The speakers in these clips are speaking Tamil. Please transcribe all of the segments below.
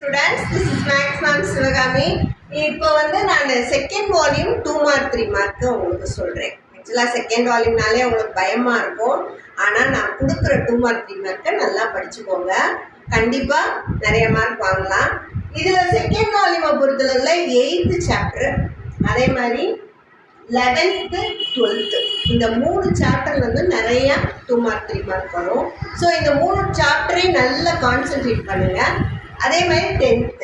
Students, this is Max Ma'am Sivagami. இப்போ நான் செகண்ட் வால்யூம் 2 மார்க் 3 மார்க் உங்களுக்கு சொல்கிறேன். ஆக்சுவலாக செகண்ட் வால்யூம்னாலே உங்களுக்கு பயமாக இருக்கும். ஆனால் நான் கொடுக்குற 2 மார்க் 3 மார்க்கை நல்லா படிச்சுக்கோங்க. கண்டிப்பாக நிறைய மார்க் வாங்கலாம். இதில் செகண்ட் வால்யூமை பொறுத்தளவில் 8th சாப்டர், அதே மாதிரி 11th 12th இந்த 3 சாப்டர் நிறையா 2 மார்க் 3 மார்க் வரும். ஸோ இந்த 3 சாப்டரையும் நல்லா கான்சென்ட்ரேட் பண்ணுங்கள். அதே மாதிரி 10th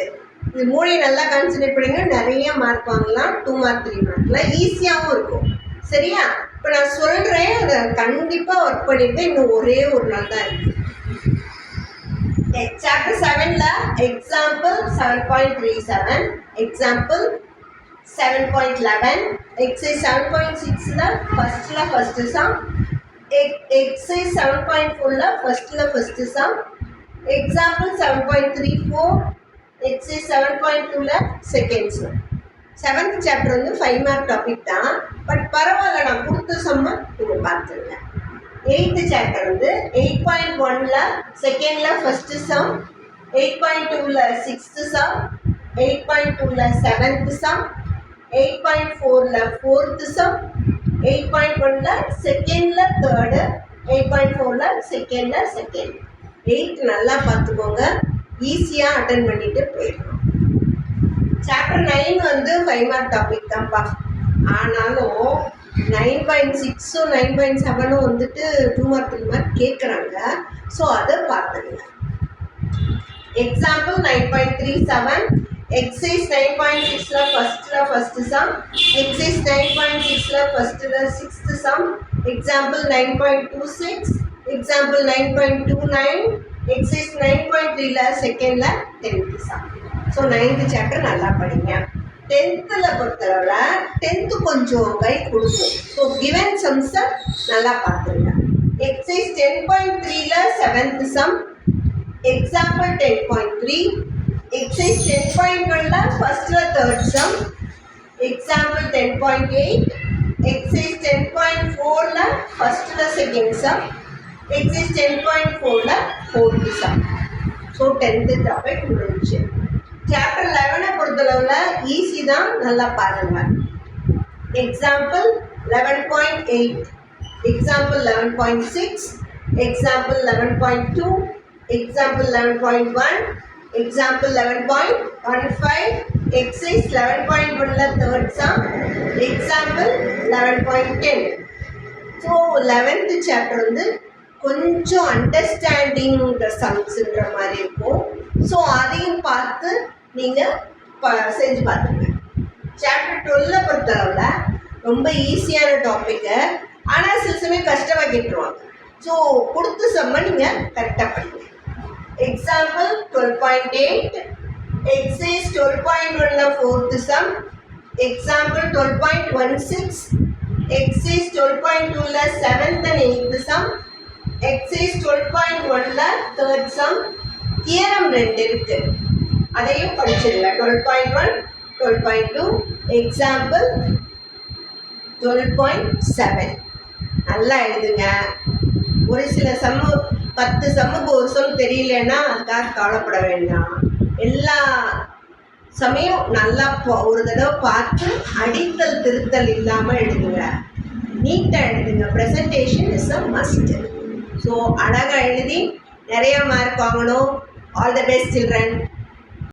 இது 3 நல்லா கான்சன்ட்ரேட் பண்ணிங்க, நிறைய மார்க் வாங்கலாம். 2 மார்க் 3 மார்க்லாம் ஈஸியாகவும் இருக்கும். சரியா? இப்போ நான் சொல்கிறேன், அதை கண்டிப்பாக ஒர்க் பண்ணிட்டு இன்னும் ஒரே ஒரு நாள் தான் இருக்குது. சாப்டர் 7ல் எக்ஸாம்பிள் 7.37, எக்ஸாம்பிள் 7.11, எக்ஸைஸ் 7.6ல் ஃபஸ்ட்டு சம், எக்ஸைஸ் 7.4ல் ஃபஸ்ட்டு சம், எக்ஸாம்பிள் 7.34, எக்ஸைஸ் 7.2ல் second sum. 7th chapter 5 mark topic தான், பட் பரவாயில்ல, நான் கொடுத்த சம்மை நீங்கள் பார்த்துருங்க. 8th சாப்டர் 8.1ல் செகண்டில் ஃபஸ்ட்டு சம், 8.2ல் 6th சம், 8.2ல் 7th சம், 8.4ல் 4th சம், 8.1ல் செகண்டில் தேர்டு, 8.4ல் செகண்டில் செகண்ட். 8 நல்லா பார்த்துக்கோங்க, ஈஸியாக அட்டன் பண்ணிட்டு போயிடணும். சாப்டர் 9 5 மார்க் டாபிக் தான்ப்பா. ஆனாலும் 9.6ம் 9.7ம் 2 மார்க் 3 மார்க் கேட்குறாங்க. ஸோ அதை பார்த்துங்க. எக்ஸாம்பிள் 9.37, எக்ஸைஸ் 9.6ல் ஃபஸ்ட்டு சம், எக்ஸைஸ் 9.6ல் ஃபஸ்ட்டில் 6th sum, example 9.26, example 9.29, exercise 9.3ல் செகண்டில் 10th some. So 9th chapter நல்லா படிங்க. 10th பொறுத்தளவில் 10th கொஞ்சம் கைட் கொடுக்கும். ஸோ கிவன் சம்ஸை நல்லா பார்த்துருங்க. எக்ஸைஸ் 10.3ல் 7th சம், எக்ஸாம்பிள் 10.3, எக்ஸைஸ் 10.1ல் ஃபஸ்ட்டில் 3rd சம், எக்ஸாம்பிள் 10.8, எக்ஸைஸ் 10.4ல் ஃபஸ்ட்டில் செகண்ட் சம், எக்ஸைஸ் 10.4ல் 4th sum. So 10th topic முடிஞ்சு. சாப்டர் 11 பொறுத்தளவில் ஈஸி தான், நல்லா பாருங்கள். Example 11.8, example 11.6, example 11.2, example 11.1, example 11.15, exercise 11.1ல் 3rd sum, example 11.10. So 11th chapter கொஞ்சம் அண்டர்ஸ்டாண்டிங் த சம்ஸ்ன்ற மாதிரி இருக்கும். ஸோ அதையும் பார்த்து நீங்கள் செஞ்சு பார்த்துங்க. சாப்டர் 12 பொறுத்தளவில் ரொம்ப ஈஸியான டாப்பிக்கு, ஆனால் சில சமயம் கஷ்டமாக கேட்டுருவாங்க. ஸோ கொடுத்த சம்மை நீங்கள் கரெக்டாக படிங்க. எக்ஸாம்பிள் 12.8, எக்ஸைஸ் 12.1ல் 4th சம், எக்ஸாம்பிள் 12.16, எக்ஸைஸ் 12.2ல் 7th and 8th sum, exercise 12.1ல் 3rd சம். தியரம் 2 இருக்கு, அதையும் படிச்சிருங்க. 12.1, 12.2, எக்ஸாம்பிள் 12.7 நல்லா எழுதுங்க. ஒரு சில சம்மு 10 சம்முக்கு ஒரு சம் தெரியலன்னா அதுக்காக கவலைப்பட வேண்டாம். எல்லா சமயம் நல்லா ஒரு தடவை பார்த்து அடித்தல் திருத்தல் இல்லாமல் எழுதுங்க. நீட்டாக எழுதுங்க. Presentation is a must. So அழகாக எழுதி நிறைய மார்க் வாங்கணும். All the best children.